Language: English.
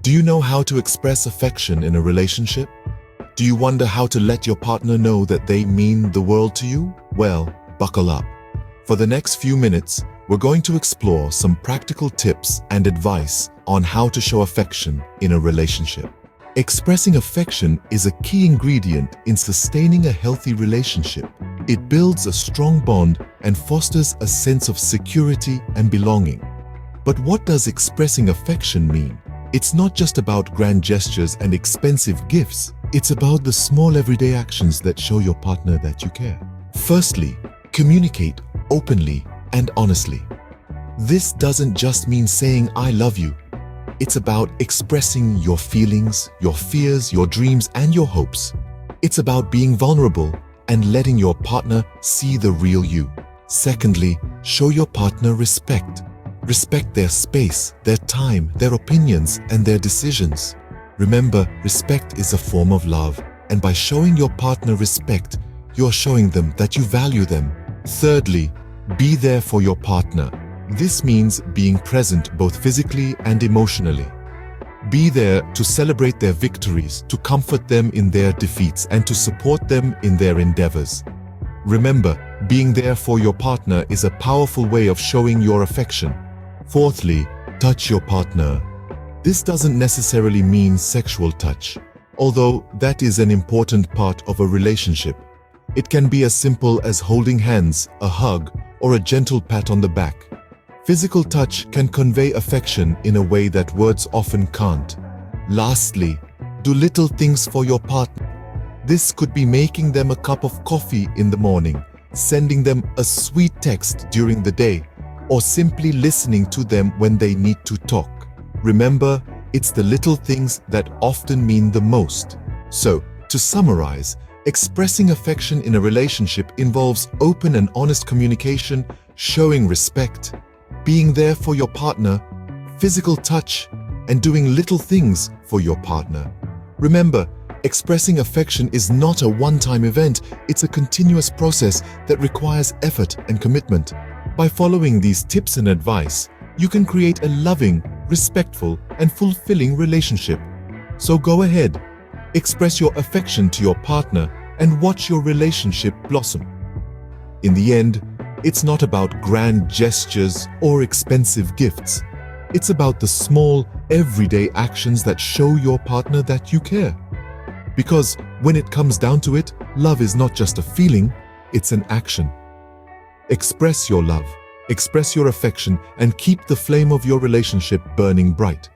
Do you know how to express affection in a relationship? Do you wonder how to let your partner know that they mean the world to you? Well, buckle up. For the next few minutes, we're going to explore some practical tips and advice on how to show affection in a relationship. Expressing affection is a key ingredient in sustaining a healthy relationship. It builds a strong bond and fosters a sense of security and belonging. But what does expressing affection mean? It's not just about grand gestures and expensive gifts. It's about the small everyday actions that show your partner that you care. Firstly, communicate openly and honestly. This doesn't just mean saying "I love you." It's about expressing your feelings, your fears, your dreams, and your hopes. It's about being vulnerable and letting your partner see the real you. Secondly, show your partner respect. Respect their space, their time, their opinions, and their decisions. Remember, respect is a form of love, and by showing your partner respect, you're showing them that you value them. Thirdly, be there for your partner. This means being present both physically and emotionally. Be there to celebrate their victories, to comfort them in their defeats, and to support them in their endeavors. Remember, being there for your partner is a powerful way of showing your affection. Fourthly, touch your partner. This doesn't necessarily mean sexual touch, although that is an important part of a relationship. It can be as simple as holding hands, a hug, or a gentle pat on the back. Physical touch can convey affection in a way that words often can't. Lastly, do little things for your partner. This could be making them a cup of coffee in the morning, sending them a sweet text during the day, or simply listening to them when they need to talk. Remember, it's the little things that often mean the most. So, to summarize, expressing affection in a relationship involves open and honest communication, showing respect, being there for your partner, physical touch, and doing little things for your partner. Remember, expressing affection is not a one-time event, it's a continuous process that requires effort and commitment. By following these tips and advice, you can create a loving, respectful, and fulfilling relationship. So go ahead, express your affection to your partner and watch your relationship blossom. In the end, it's not about grand gestures or expensive gifts. It's about the small, everyday actions that show your partner that you care. Because when it comes down to it, love is not just a feeling, it's an action. Express your love, express your affection, and keep the flame of your relationship burning bright.